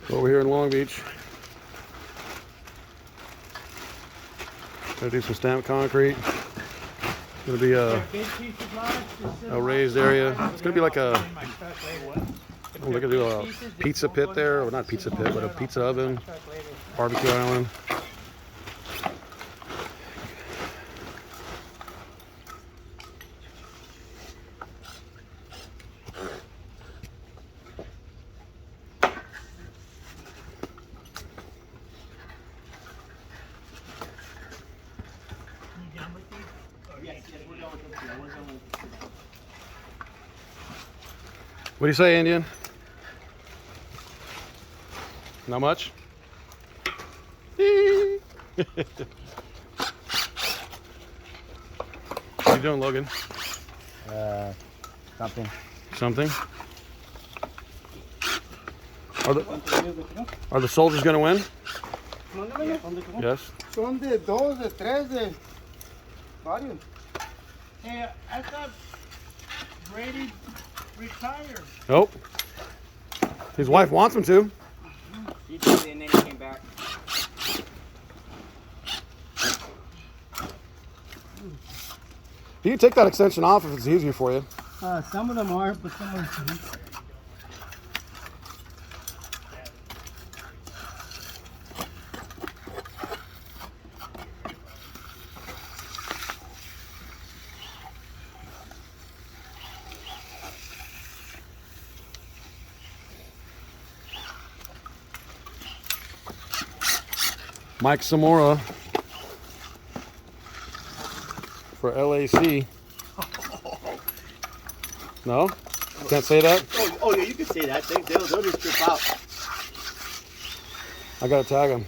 Over here in Long Beach. Gonna do some stamped concrete. Gonna be a raised area. It's gonna be like a, we're gonna do a pizza pit there, or not pizza pit, but a pizza oven, barbecue island. What do you say, Indian? Not much? What are you doing, Logan? Something. Something? Are the soldiers going to win? Yes. Son de dos, de tres, de varios. Hey, I thought Brady retired. Nope. His wife wants him to. He did, and then he came back. You can take that extension off if it's easier for you. Some of them are, but some of them. Mike Zamora for LAC. No? Can't say that? Oh yeah, you can say that. They'll just trip out. I gotta tag him.